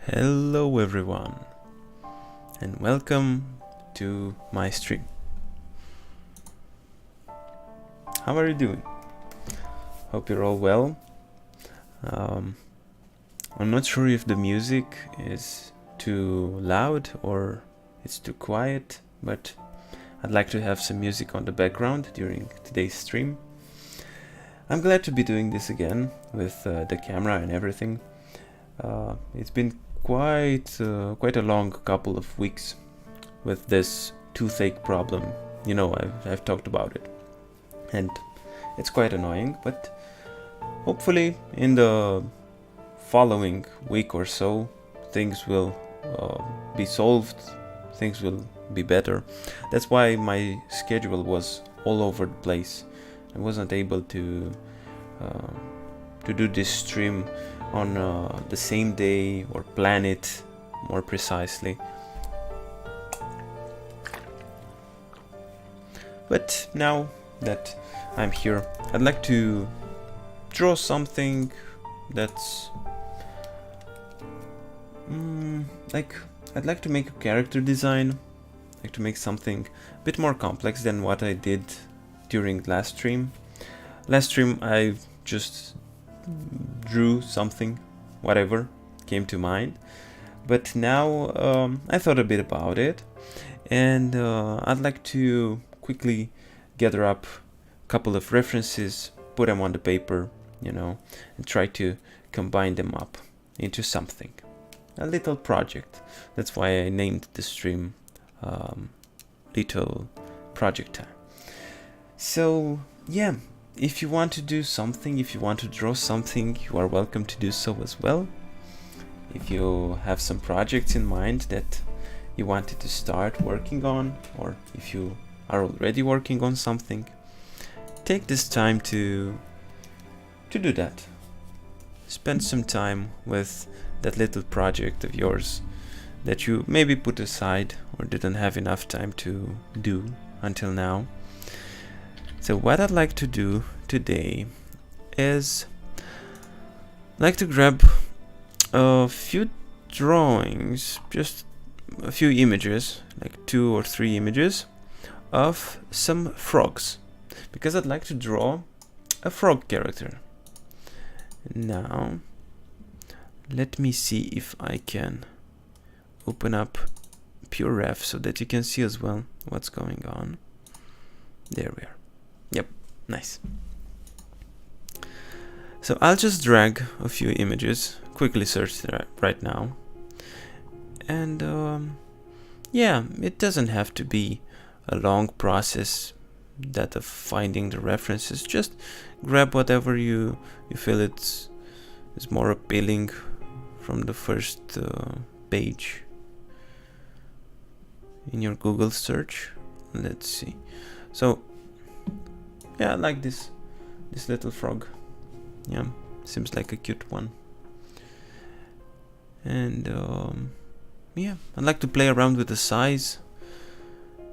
Hello everyone, and welcome to my stream. How are you doing? Hope you're all well. I'm not sure if the music is too loud or it's too quiet, but I'd like to have some music on the background during today's stream. I'm glad to be doing this again with the camera and everything. It's been quite a long couple of weeks with this toothache problem. You know, I've talked about it, and it's quite annoying, but hopefully in the following week or so things will be solved, things will be better. That's why my schedule was all over the place. I wasn't able to do this stream on the same day or plan it more precisely. But now that I'm here, I'd like to draw something that's I'd like to make a character design. I'd like to make something a bit more complex than what I did during last stream. Last stream I just drew something, whatever came to mind, but now I thought a bit about it, and I'd like to quickly gather up a couple of references, put them on the paper, you know, and try to combine them up into something, a little project. That's why I named the stream Little Project Time. So yeah, if you want to do something, if you want to draw something, you are welcome to do so as well. If you have some projects in mind that you wanted to start working on, or if you are already working on something, take this time to do that. Spend some time with that little project of yours that you maybe put aside or didn't have enough time to do until now. So what I'd like to do today is like to grab a few drawings, just a few images, like 2 or 3 images of some frogs, because I'd like to draw a frog character. Now let me see if I can open up PureRef so that you can see as well what's going on. There we are. Yep, nice. So I'll just drag a few images, quickly search right now, and yeah, it doesn't have to be a long process, that of finding the references. Just grab whatever you feel is more appealing from the first page in your Google search. Let's see. So yeah, I like this little frog. Yeah, seems like a cute one. And yeah, I'd like to play around with the size.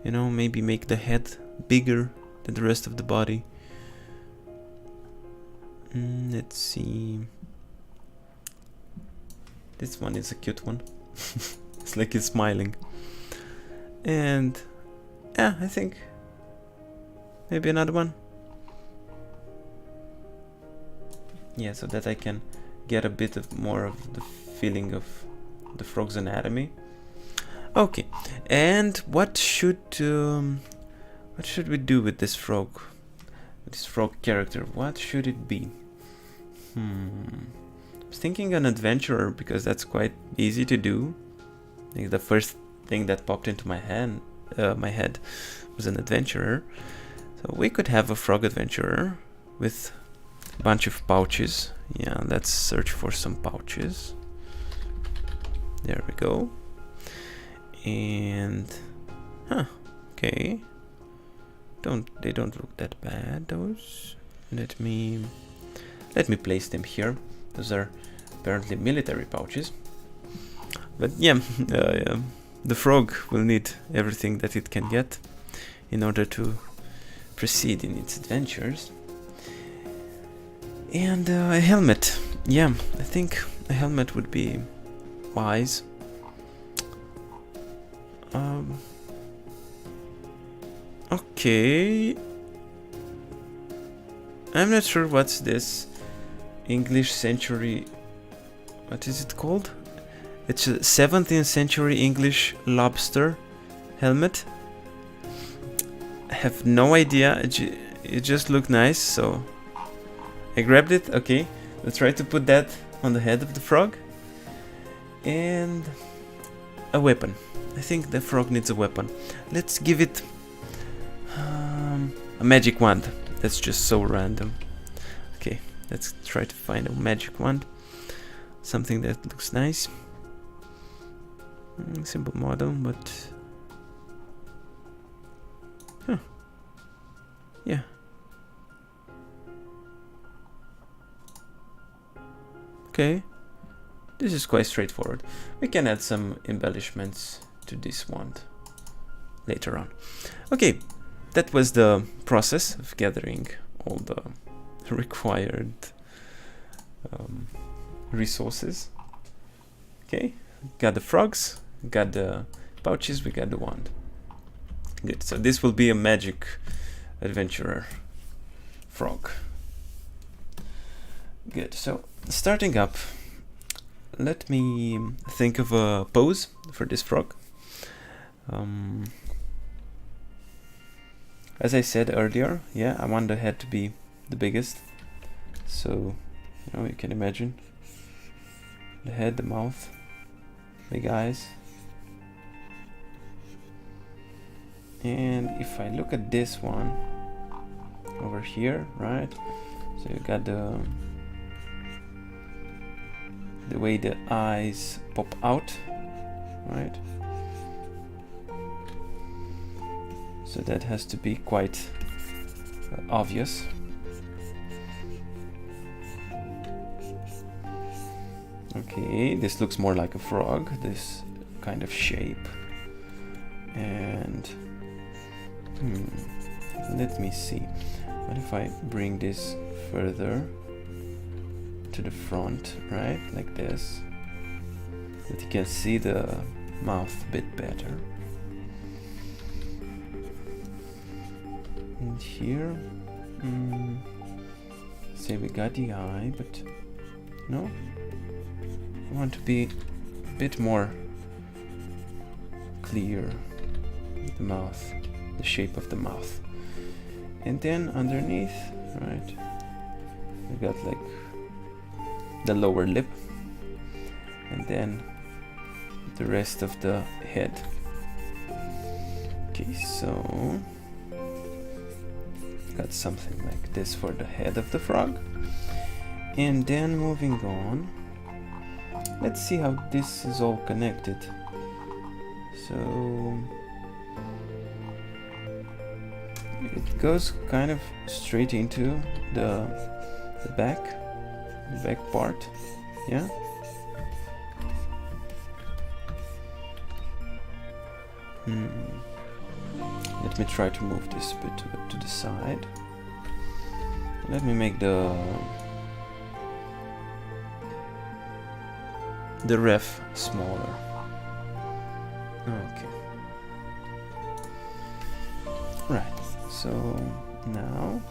You know, maybe make the head bigger than the rest of the body. Let's see. This one is a cute one. It's like it's smiling. And yeah, I think maybe another one. Yeah, so that I can get a bit more of the feeling of the frog's anatomy. Okay, and what should we do with this frog character? What should it be? I was thinking an adventurer, because that's quite easy to do. I think the first thing that popped into my head was an adventurer. So we could have a frog adventurer with a bunch of pouches. Yeah, let's search for some pouches. There we go. And okay, they don't look that bad, those. Let me place them here. Those are apparently military pouches. But yeah, the frog will need everything that it can get in order to proceed in its adventures. And a helmet. Yeah, I think a helmet would be eyes. Okay. I'm not sure what's this English century. What is it called? It's a 17th century English lobster helmet. I have no idea. It just looked nice, so I grabbed it. Okay, let's try to put that on the head of the frog. And a weapon. I think the frog needs a weapon. Let's give it a magic wand. That's just so random. Okay, let's try to find a magic wand. Something that looks nice. Simple model, but yeah. Okay, this is quite straightforward. We can add some embellishments to this wand later on. Okay, that was the process of gathering all the required resources. Okay, got the frogs, got the pouches, we got the wand. Good, so this will be a magic adventurer frog. Good, so starting up, let me think of a pose for this frog. As I said earlier, yeah, I want the head to be the biggest. So, you know, you can imagine the head, the mouth, big eyes. And if I look at this one over here, right? So you got the way the eyes pop out, right? So that has to be quite obvious. Okay, this looks more like a frog, this kind of shape. And let me see. What if I bring this further to the front, right? Like this. That you can see the mouth a bit better. And here, say we got the eye, but no. I want to be a bit more clear. The mouth, the shape of the mouth. And then underneath, right, we got like the lower lip, and then the rest of the head. Okay, so got something like this for the head of the frog. And then moving on, let's see how this is all connected. So it goes kind of straight into the back part, yeah. Let me try to move this a bit to the side. Let me make the ref smaller. Okay. Right. So now,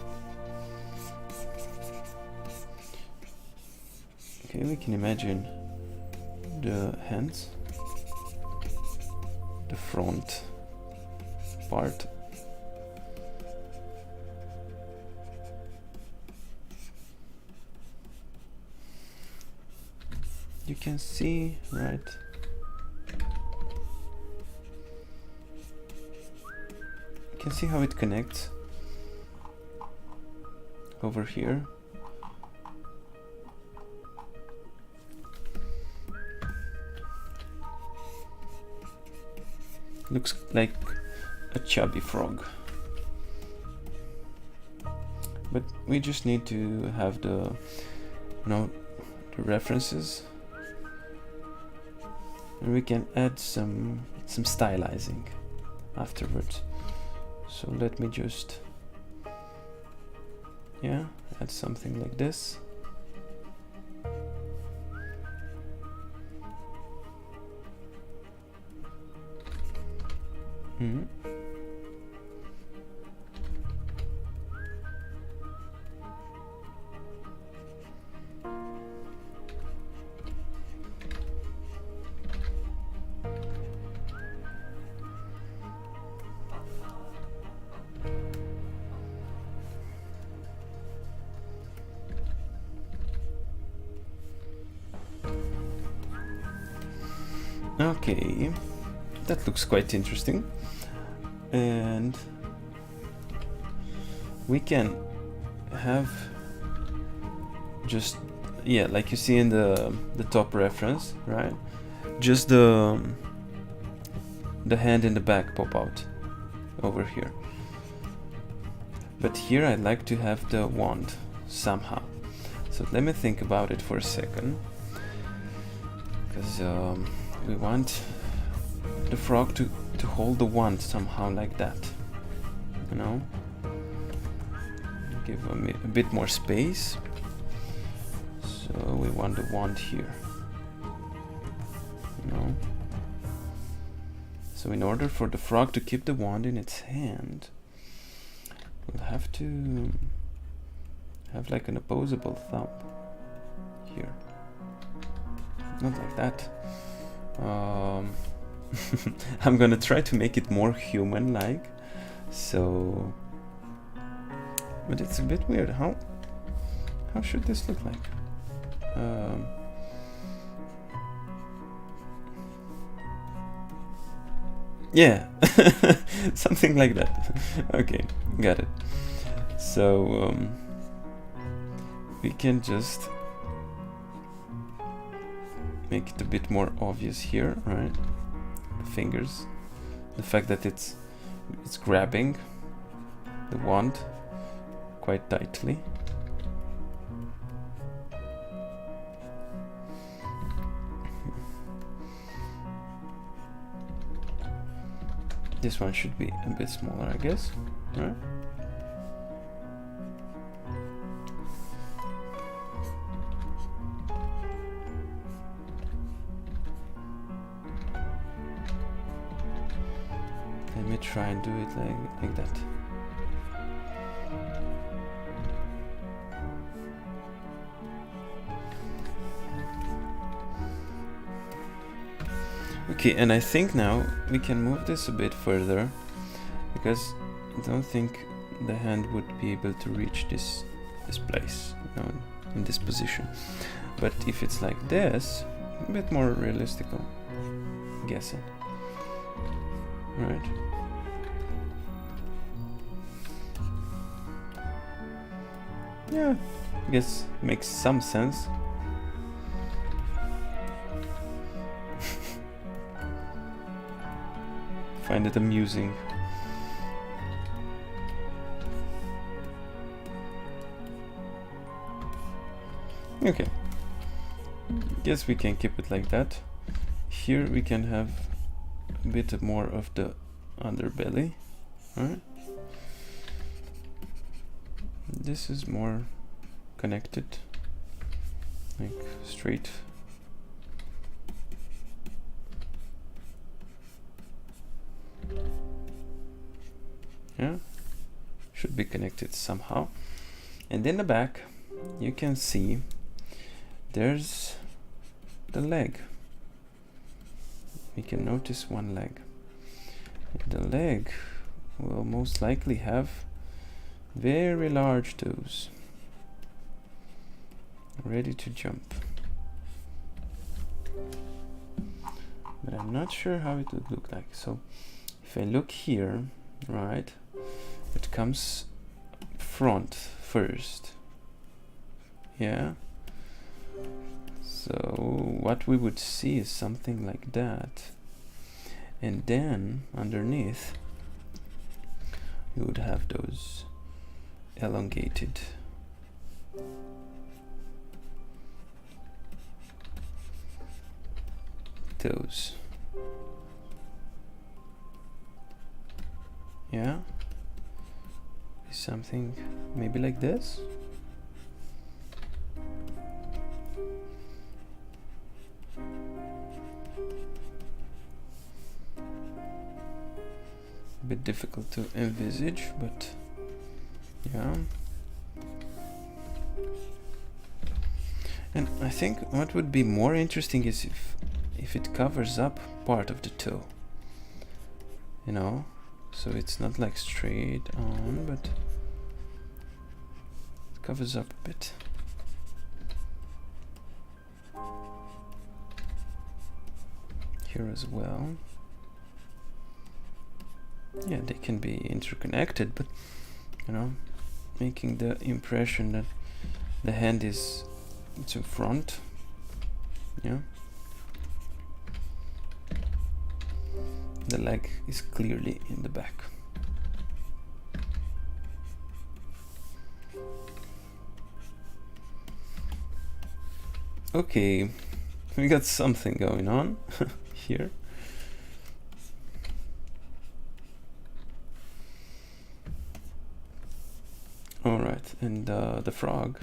okay, we can imagine the hands, the front part. You can see, right? You can see how it connects over here. Looks like a chubby frog. But we just need to have the, the references. And we can add some stylizing afterwards. So let me just, add something like this. Mhm. Okay, that looks quite interesting. And we can have just, yeah, like you see in the top reference, right? Just the hand in the back pop out over here. But here I'd like to have the wand somehow. So let me think about it for a second, because we want the frog to hold the wand somehow like that, you know? Give him a bit more space. So we want the wand here, you know? So in order for the frog to keep the wand in its hand, we'll have to have like an opposable thumb here. Not like that. I'm gonna try to make it more human-like. So, but it's a bit weird. How should this look like? Yeah, something like that. Okay, got it. So we can just make it a bit more obvious here, right? The fingers, the fact that it's grabbing the wand quite tightly. This one should be a bit smaller, I guess, right? Let me try and do it like that. Okay, and I think now we can move this a bit further, because I don't think the hand would be able to reach this place, you know, in this position. But if it's like this, a bit more realistic, I'm guessing. Right? Yeah, I guess makes some sense. Find it amusing. Okay, guess we can keep it like that. Here we can have a bit more of the underbelly, right? This is more connected, like straight. Yeah, should be connected somehow. And in the back you can see there's the leg. We can notice one leg. The leg will most likely have very large toes, ready to jump. But I'm not sure how it would look like. So if I look here, right, it comes front first. Yeah. So what we would see is something like that. And then underneath you would have those elongated toes. Yeah, something maybe like this. a bit difficult to envisage, but yeah. And I think what would be more interesting is if it covers up part of the toe, you know, so it's not like straight on, but it covers up a bit. Here as well. Yeah, they can be interconnected, but you know, making the impression that the hand is in front. Yeah. The leg is clearly in the back. Okay, we got something going on here. All right, and the frog.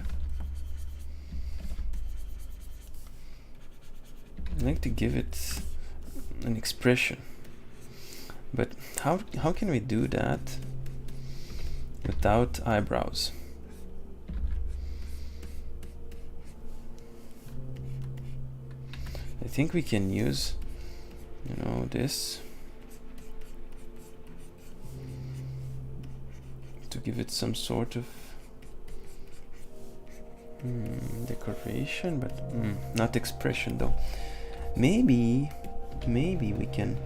I like to give it an expression, but how can we do that without eyebrows? I think we can use, you know, this to give it some sort of decoration, but not expression though. Maybe we can,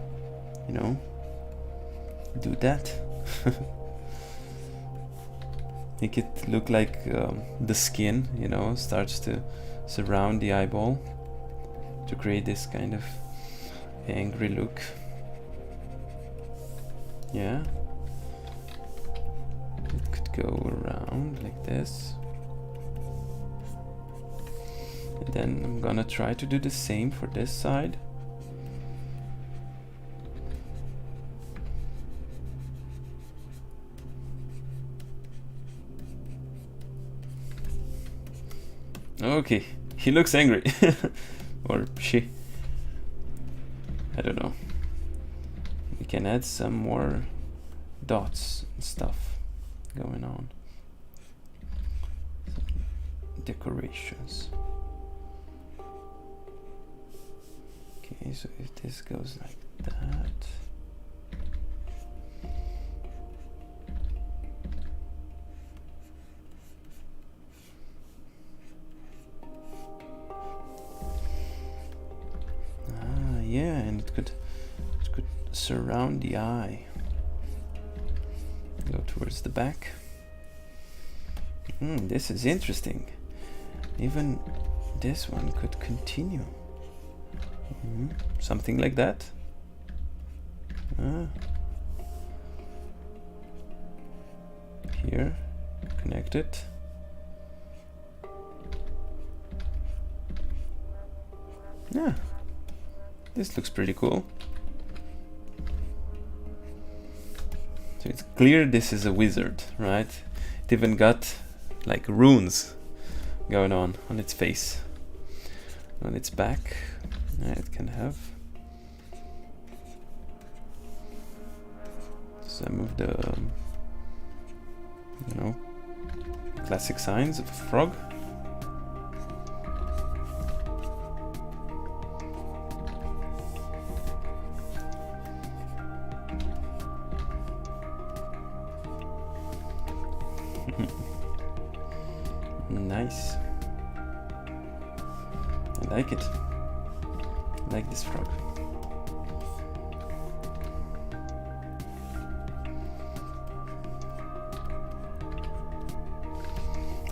you know, do that. Make it look like the skin, you know, starts to surround the eyeball to create this kind of angry look. Yeah. It could go around like this. And then I'm gonna try to do the same for this side. Okay, he looks angry. Or she. I don't know. We can add some more dots and stuff going on. Some decorations. Okay, so if this goes like that. Yeah, and it could surround the eye. Go towards the back. This is interesting. Even this one could continue. Something like that. Here, connect it. Yeah. This looks pretty cool. So it's clear this is a wizard, right? It even got like runes going on its face. On its back, it can have some of the, you know, classic signs of a frog. Nice. I like it. I like this frog.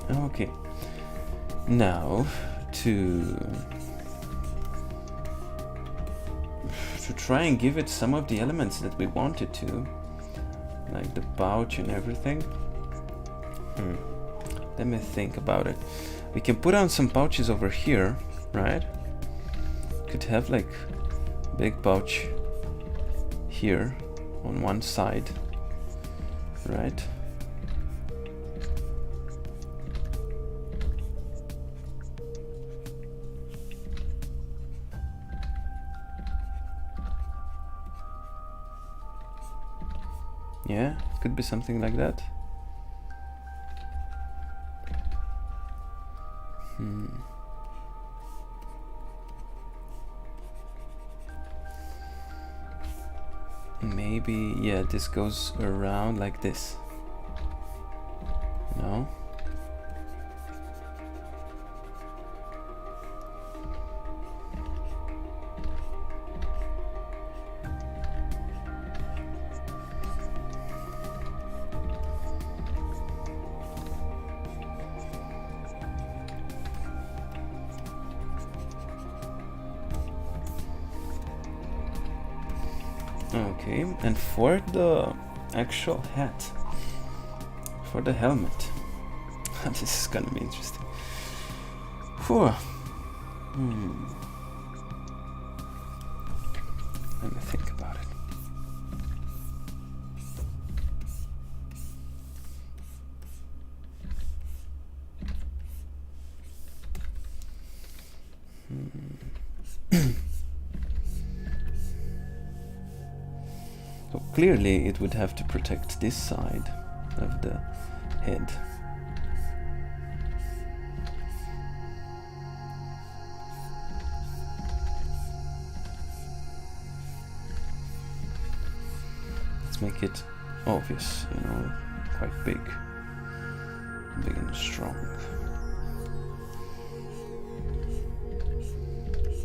Okay. Now to try and give it some of the elements that we wanted to, like the pouch and everything. Let me think about it. We can put on some pouches over here, right? Could have like big pouch here on one side, right? Yeah, it could be something like that. Maybe, yeah, this goes around like this. No? Okay, and for the actual hat, for the helmet, this is gonna be interesting. Whew. Let me think about it. So clearly it would have to protect this side of the head. Let's make it obvious, you know, quite big and strong.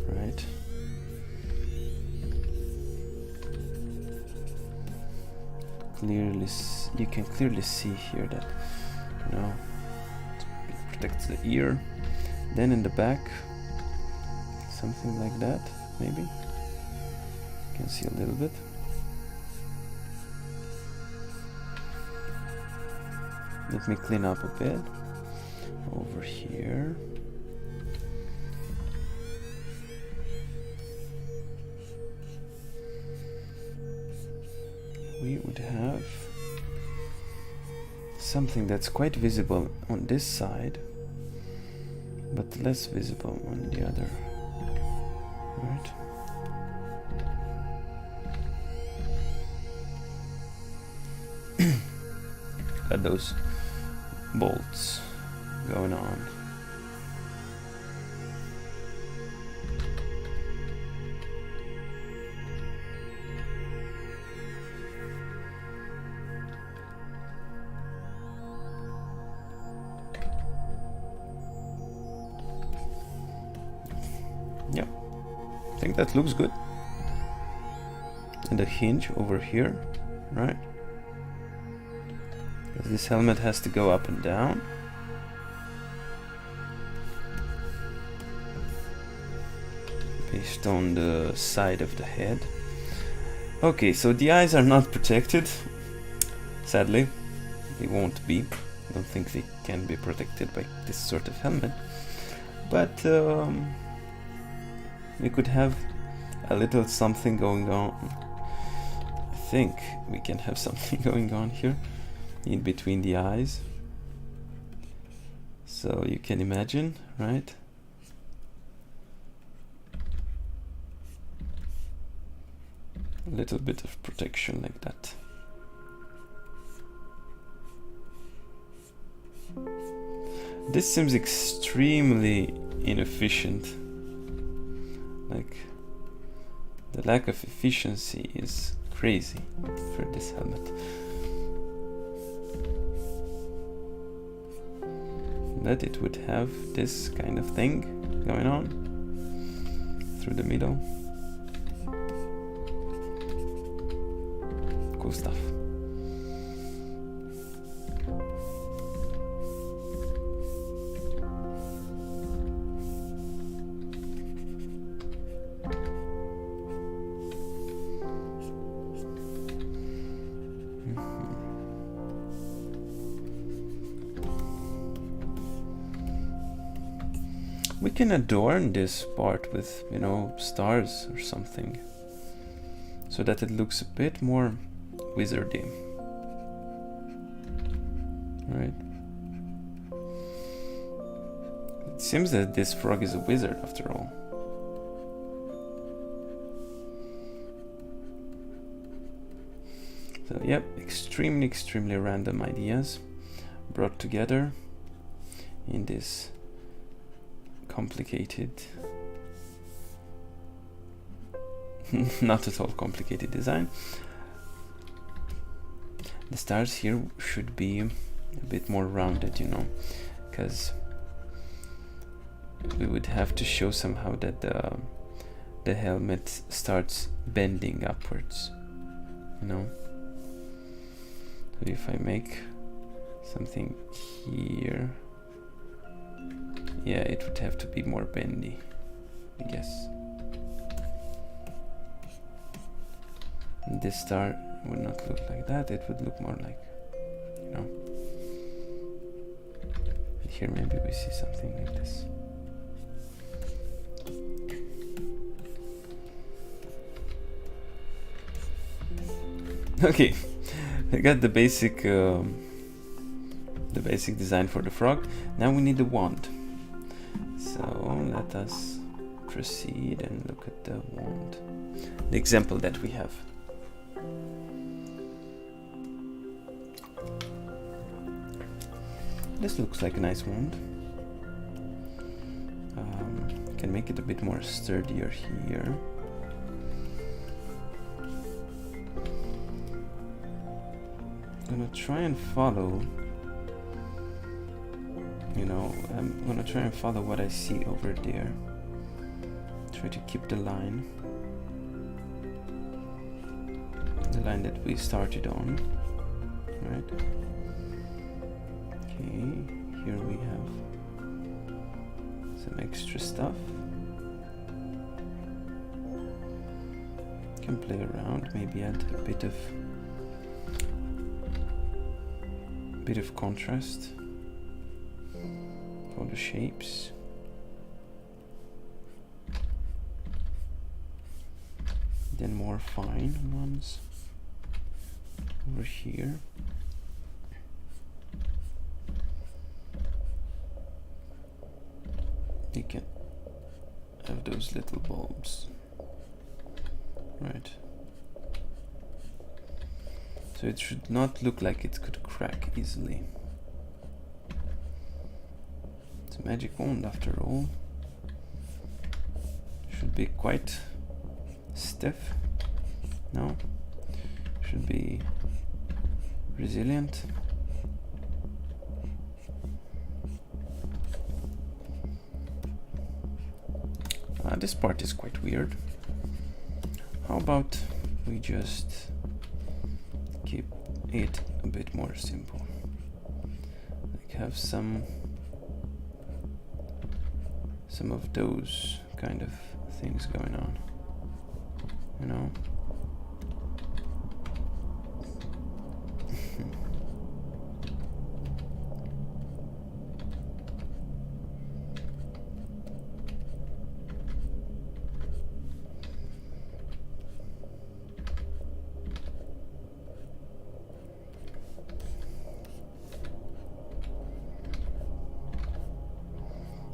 Right. Clearly, you can clearly see here that, you know, it protects the ear. Then in the back, something like that, maybe. You can see a little bit. Let me clean up a bit over here. We would have something that's quite visible on this side, but less visible on the other. Right? Got those bolts going on. Yeah, I think that looks good. And the hinge over here, right? This helmet has to go up and down. Based on the side of the head. Okay, so the eyes are not protected. Sadly, they won't be. I don't think they can be protected by this sort of helmet. But we could have a little something going on. I think we can have something going on here in between the eyes. So you can imagine, right? A little bit of protection like that. This seems extremely inefficient. Like, the lack of efficiency is crazy for this helmet. That it would have this kind of thing going on through the middle. Cool stuff. We can adorn this part with, you know, stars or something, so that it looks a bit more wizardy. Right? It seems that this frog is a wizard after all. So yep, extremely random ideas brought together in this complicated, not at all complicated design. The stars here should be a bit more rounded, you know, because we would have to show somehow that the helmet starts bending upwards, you know. So if I make something here, yeah, it would have to be more bendy, I guess. And this star would not look like that, it would look more like, you know. And here maybe we see something like this. Okay, I got the basic design for the frog. Now we need the wand. So let us proceed and look at the wand, the example that we have. This looks like a nice wand. Can make it a bit more sturdier here. I'm gonna try and follow, you know, I'm gonna try and follow what I see over there. Try to keep the line that we started on, right? Okay, here we have some extra stuff. Can play around, maybe add a bit of contrast for the shapes. Then more fine ones over here. You can have those little bulbs, right? So it should not look like it could crack easily. It's a magic wand after all. Should be quite stiff. No? Should be resilient. This part is quite weird. How about we just keep it a bit more simple? Like have some of those kind of things going on, you know?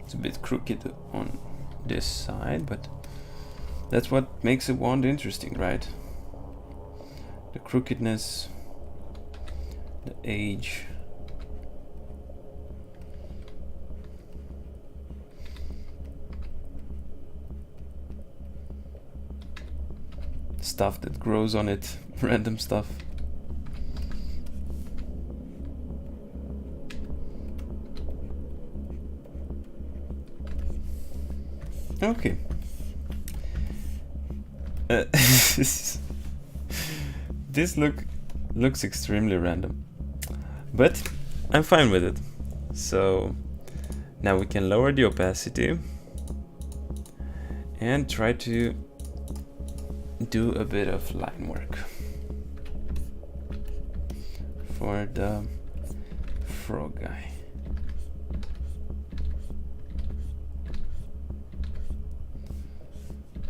It's a bit crooked on this side, but that's what makes a wand interesting, right? The crookedness, the age. Stuff that grows on it, random stuff. Okay. This looks extremely random, but I'm fine with it. So now we can lower the opacity and try to do a bit of line work for the frog guy.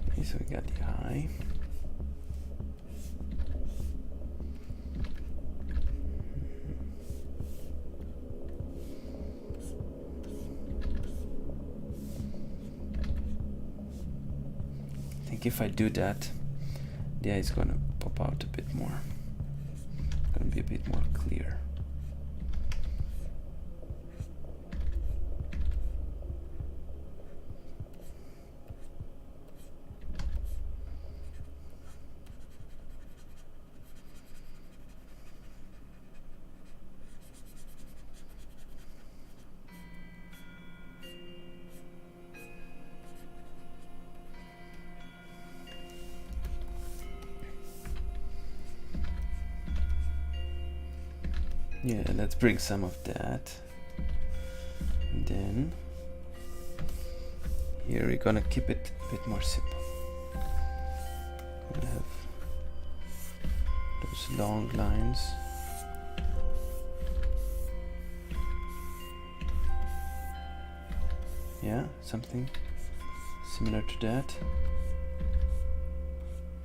Okay, so we got the eye. I think if I do that, the eye is gonna pop out a bit more. can be a bit more clear. Yeah, let's bring some of that. And then here we're gonna keep it a bit more simple. We have those long lines. Yeah, something similar to that.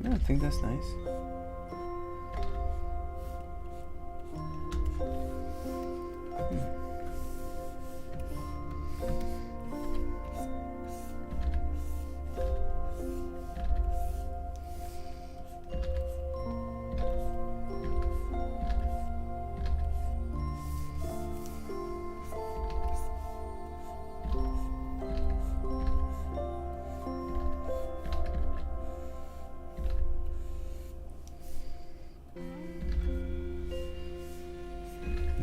Yeah, I think that's nice.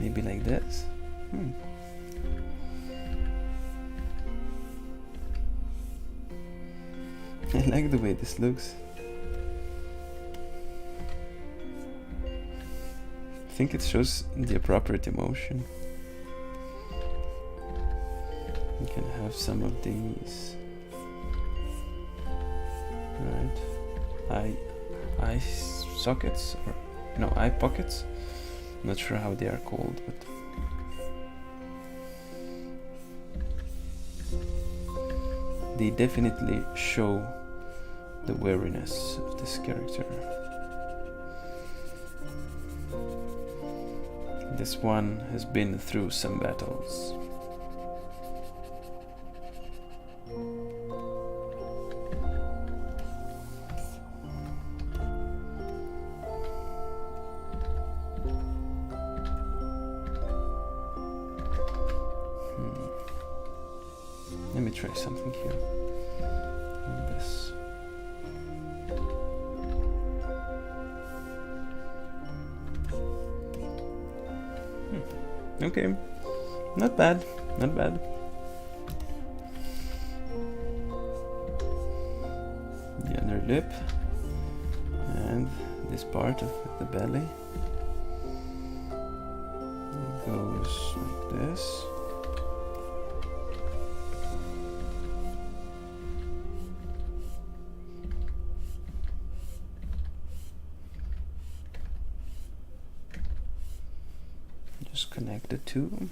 Maybe like this. I like the way this looks. I think it shows the appropriate emotion. You can have some of these. Right. Eye sockets, or no, eye pockets. Not sure how they are called, but they definitely show the wariness of this character. This one has been through some battles. Let me try something here. Like this. Okay, not bad, not bad. The under lip and this part of the belly. It goes like this. Just connect the two.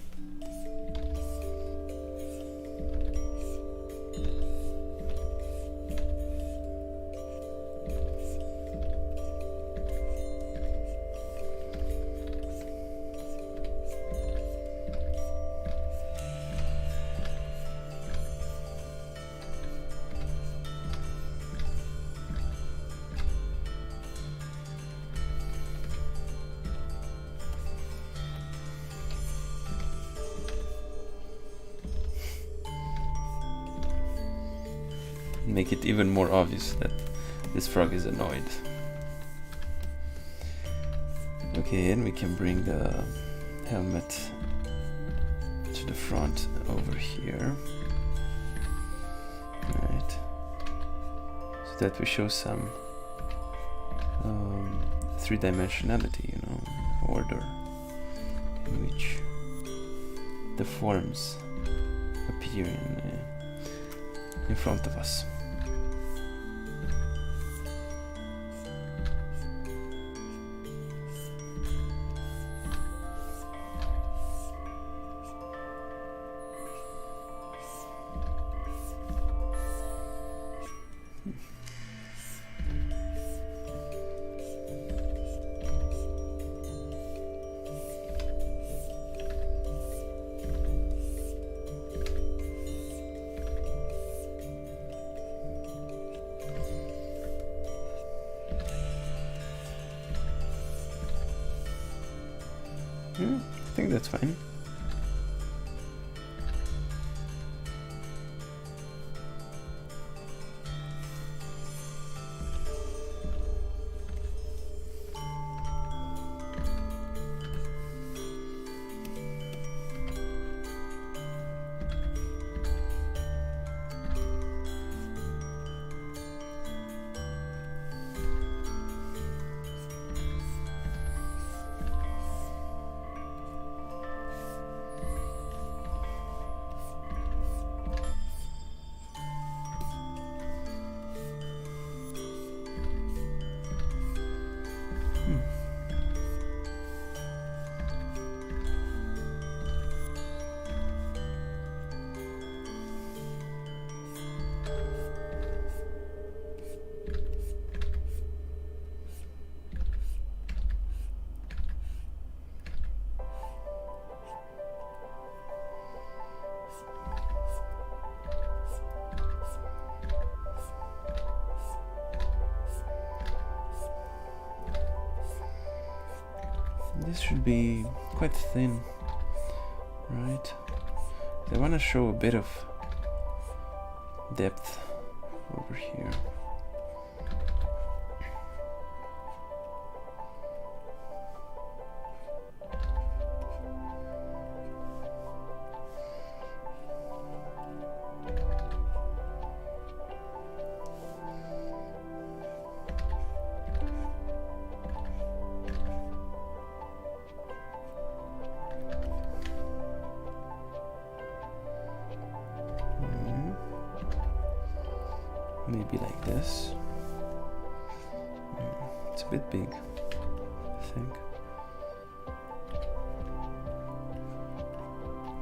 Make it even more obvious that this frog is annoyed. Okay, and we can bring the helmet to the front over here. Right. So that we show some three-dimensionality, you know, order in which the forms appear in front of us. think that's fine. This should be quite thin, right? I want to show a bit of depth over here. Maybe like this. It's a bit big, I think.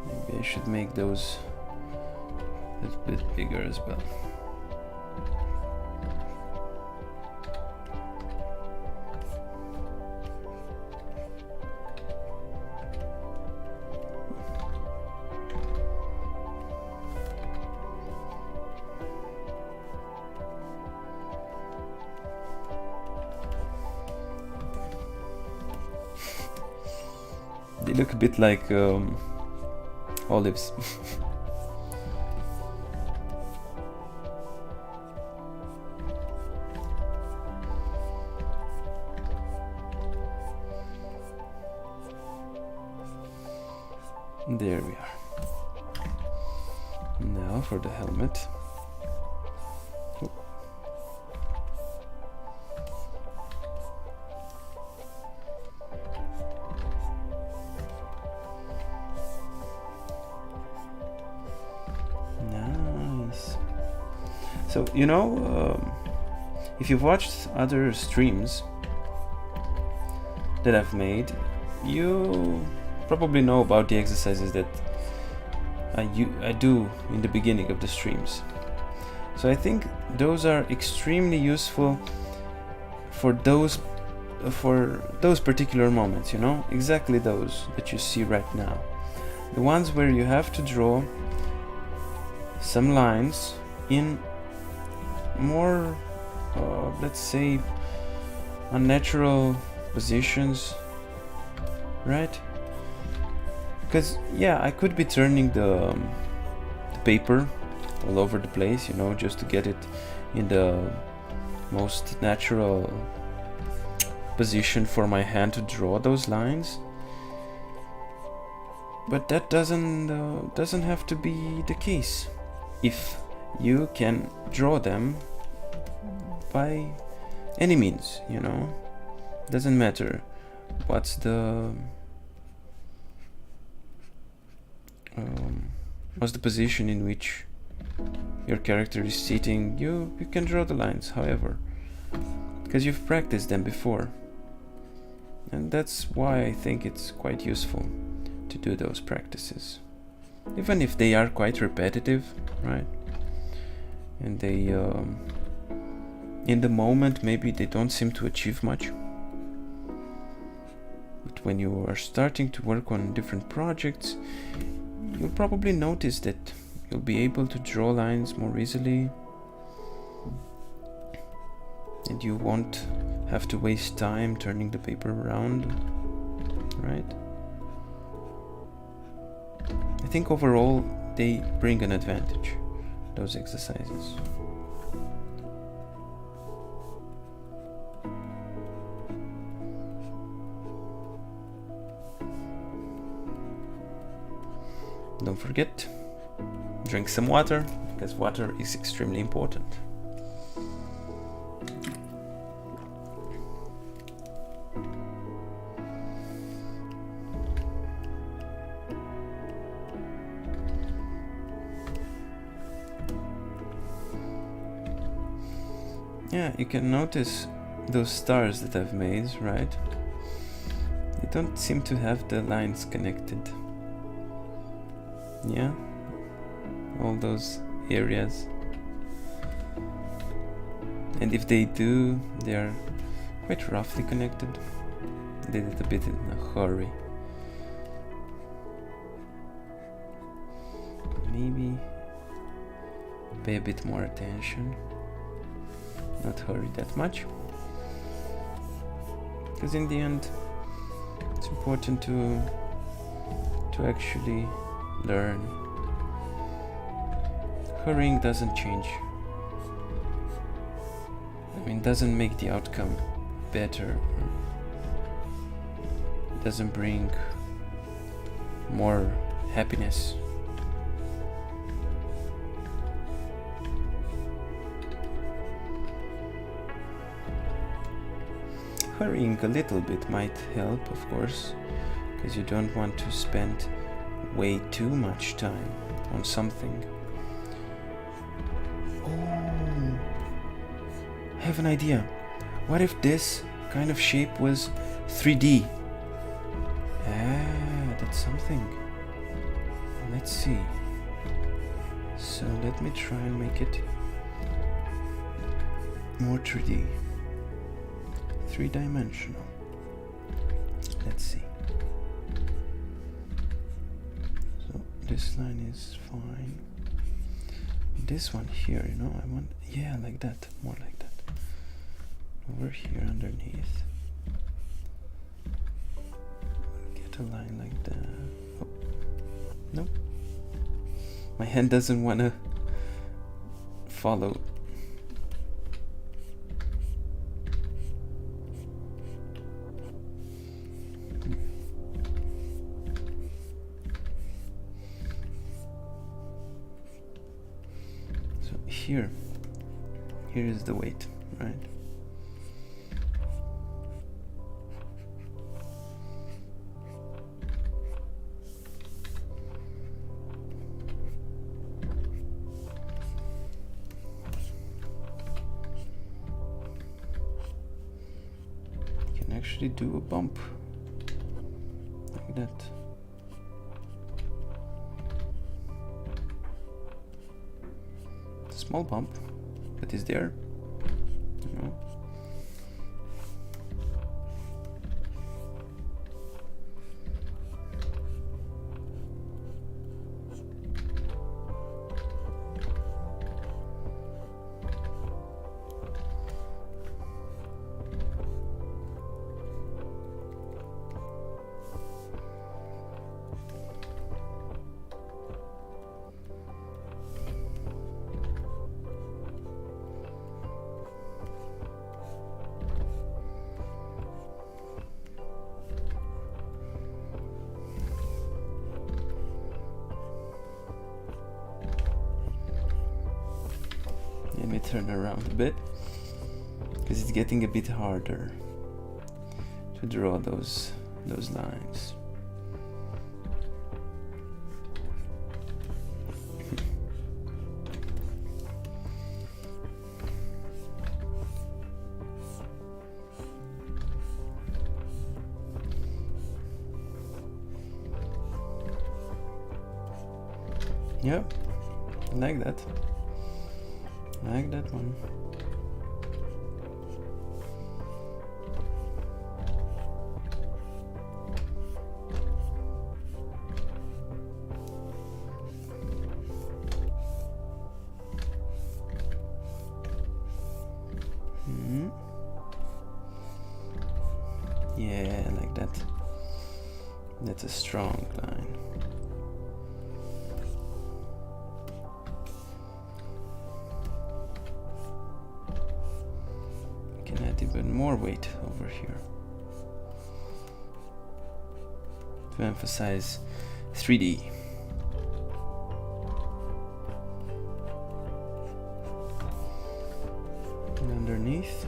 Maybe I should make those a bit bigger as well. They look a bit like olives. There we are. Now for the helmet. Oh. Nice. So, you know, if you've watched other streams that I've made, you probably know about the exercises that I do in the beginning of the streams. So I think those are extremely useful for those particular moments, you know, exactly those that you see right now. The ones where you have to draw some lines in more, let's say, unnatural positions, right? Because, yeah, I could be turning the paper all over the place, you know, just to get it in the most natural position for my hand to draw those lines. But that doesn't have to be the case if you can draw them by any means, you know. Doesn't matter what's the position in which your character is sitting. You can draw the lines however, because you've practiced them before, and that's why I think it's quite useful to do those practices, even if they are quite repetitive, right? And they in the moment maybe they don't seem to achieve much, but when you are starting to work on different projects, you'll probably notice that you'll be able to draw lines more easily, and you won't have to waste time turning the paper around, right? think overall they bring an advantage, those exercises. Don't forget, drink some water, because water is extremely important. Yeah, you can notice those stars that I've made, right? They don't seem to have the lines connected. Yeah, all those areas. And if they do, they are quite roughly connected. Did it a bit in a hurry. Maybe pay a bit more attention. Not hurry that much. Because in the end, it's important to actually learn. Hurrying doesn't change. I mean, doesn't make the outcome better. It doesn't bring more happiness. Hurrying a little bit might help, of course, because you don't want to spend way too much time on something. Oh, I have an idea. What if this kind of shape was 3D? Ah, that's something. Let's see. So let me try and make it more 3D. 3-dimensional. Let's see. So this line is fine. This one here, you know, I want, yeah, like that, more like that. Over here underneath. Get a line like that. Oh. Nope. My hand doesn't want to follow. Here is the weight, right? You can actually do a bump like that. Small bump, but is there, you know. Let me turn around a bit, because it's getting a bit harder to draw those lines. Yep, like that. Like that one. Yeah, like that. That's a strong line. can add even more weight over here to emphasize 3D. And underneath,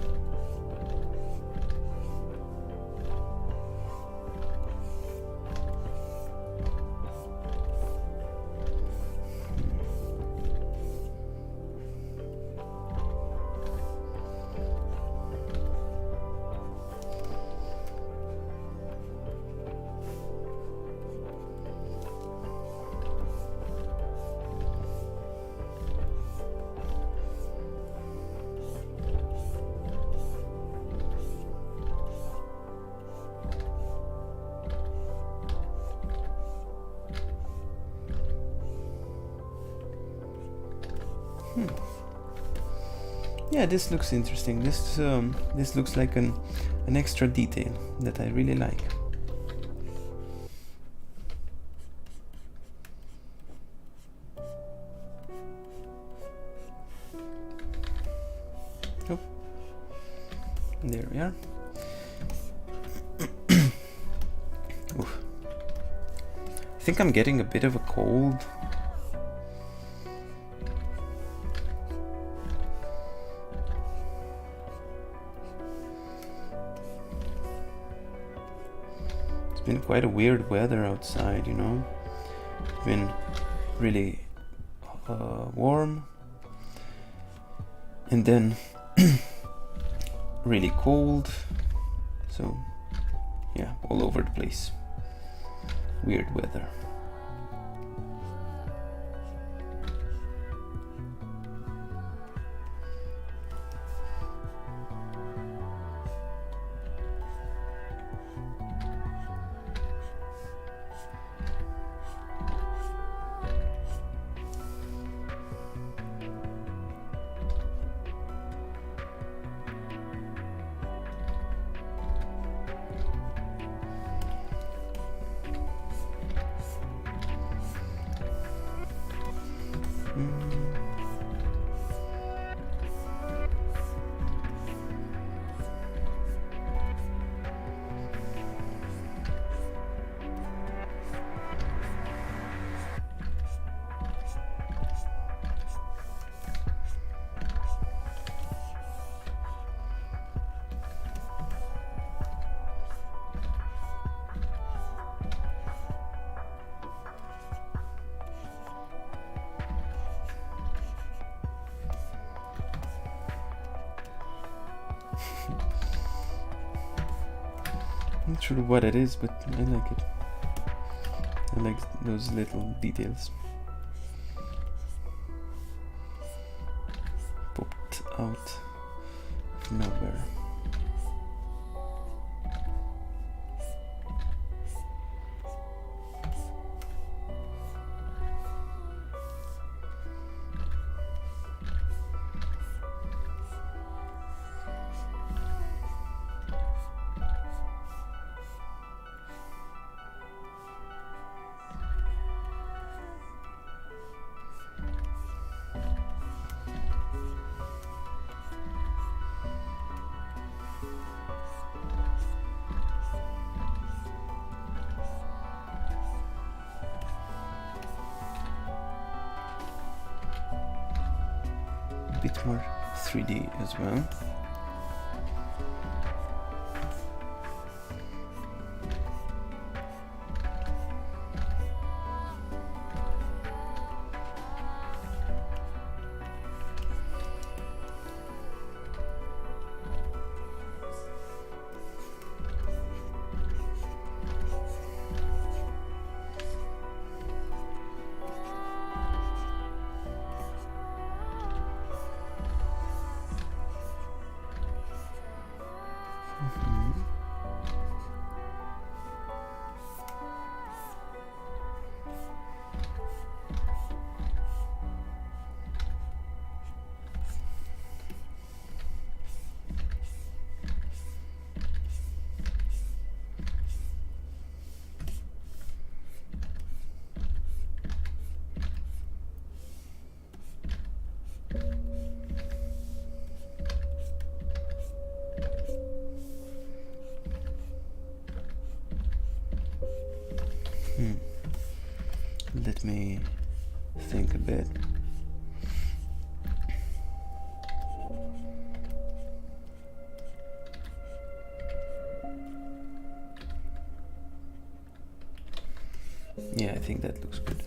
yeah, this looks interesting. This looks like an extra detail that I really like. Oh, there we are. Oof. I think I'm getting a bit of a cold. Been quite a weird weather outside, you know. It's been really warm, and then really cold, so yeah, all over the place. Weird weather. Not sure what it is, but I like it. I like those little details. Popped out of nowhere. Bit more 3D as well. Let me think a bit. Yeah, I think that looks good.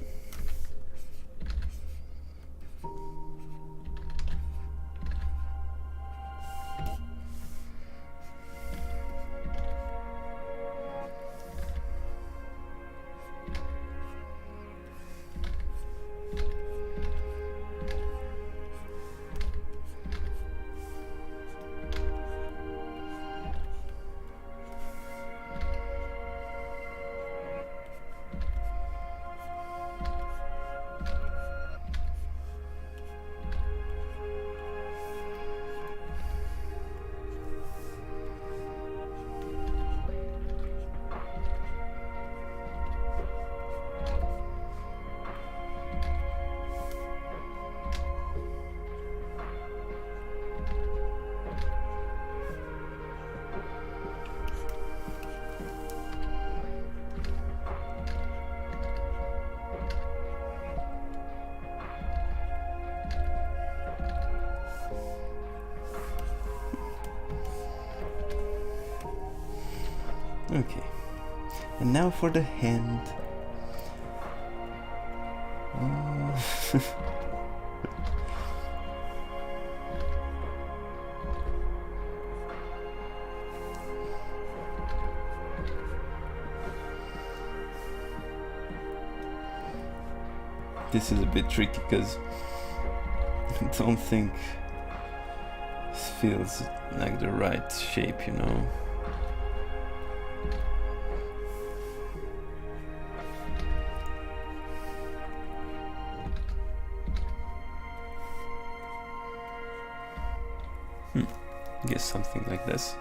Okay, and now for the hand. This is a bit tricky because I don't think this feels like the right shape, you know. Guess something like this.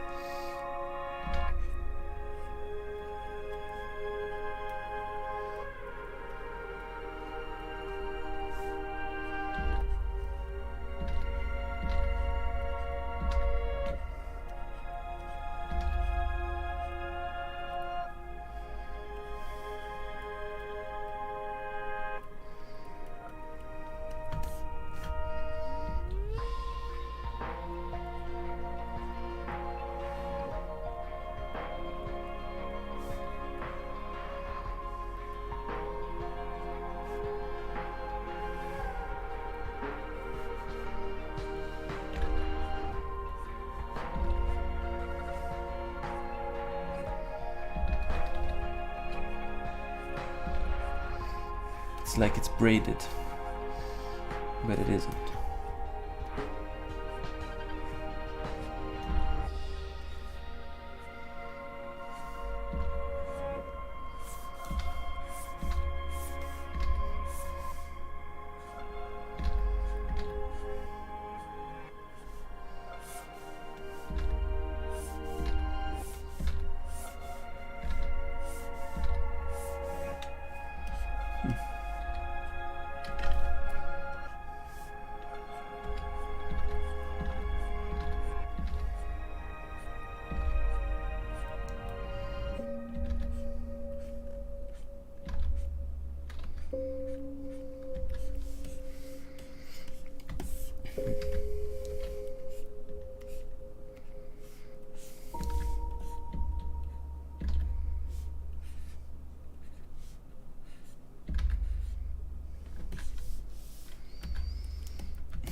It's like it's braided, but it isn't.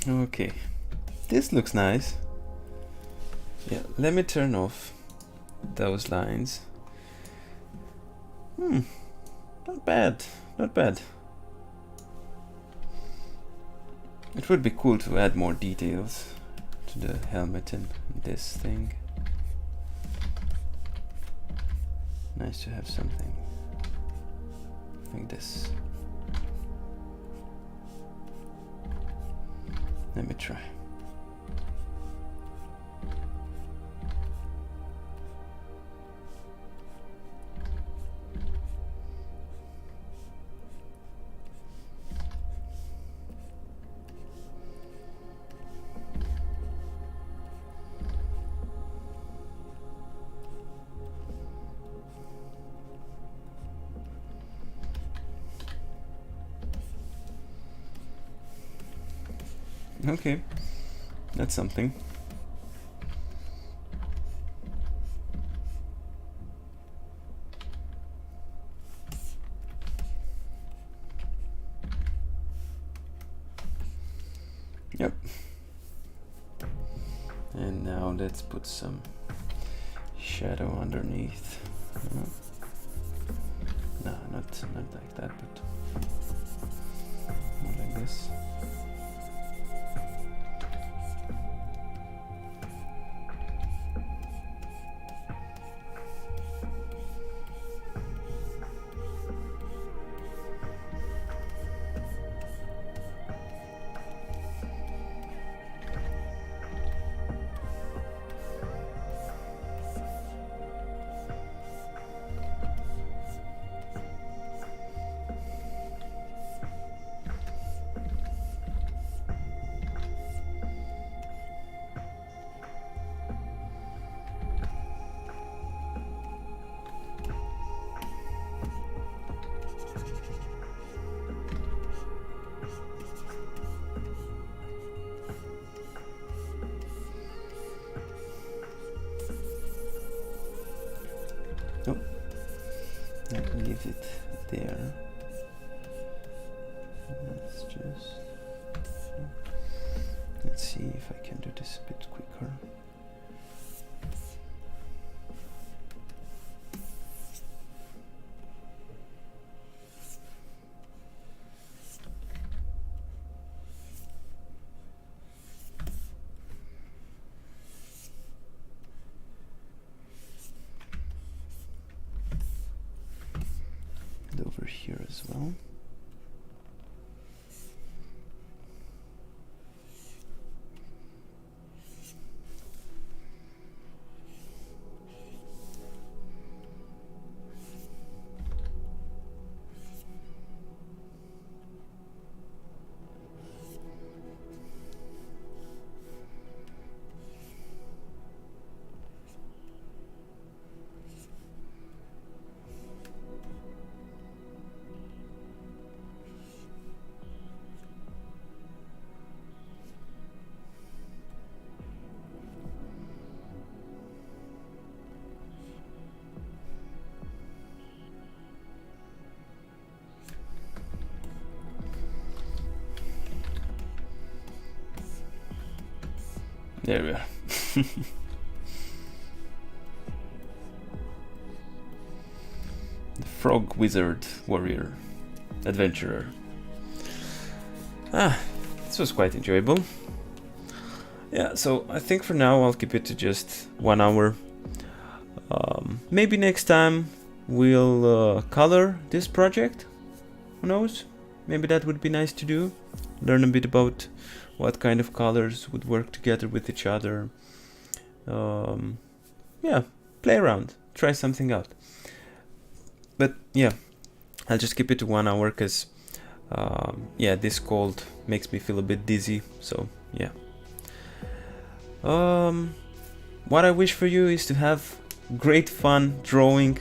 Okay, this looks nice. Yeah, let me turn off those lines. Not bad, not bad. It would be cool to add more details to the helmet and this thing. Nice to have something like this. Let me try. Okay, that's something. Yep. And now let's put some shadow underneath. No, not like that, but more like this. Oh, I'll leave it there. Let's see if I can do this a bit quicker. And over here as well. There we are. The Frog Wizard Warrior Adventurer. This was quite enjoyable. Yeah, so I think for now I'll keep it to just 1 hour. Maybe next time we'll color this project. Who knows? Maybe that would be nice to do. Learn a bit about what kind of colors would work together with each other. Yeah, play around, try something out. But yeah, I'll just keep it to 1 hour because yeah, this cold makes me feel a bit dizzy, so yeah. What I wish for you is to have great fun drawing,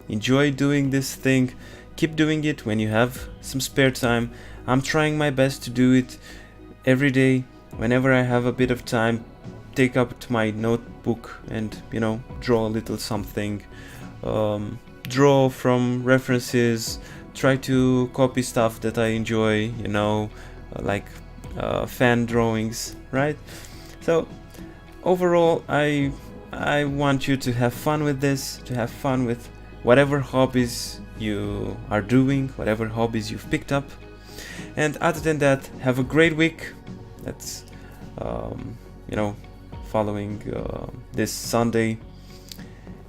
enjoy doing this thing, keep doing it when you have some spare time. I'm trying my best to do it every day, whenever I have a bit of time, take up my notebook and, you know, draw a little something, draw from references, try to copy stuff that I enjoy, you know, like fan drawings, right? So overall, I want you to have fun with this, to have fun with whatever hobbies you are doing, whatever hobbies you've picked up. And other than that, have a great week. That's, you know, following this Sunday.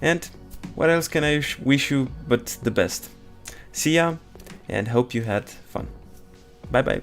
And what else can I wish you but the best? See ya, and hope you had fun. Bye bye.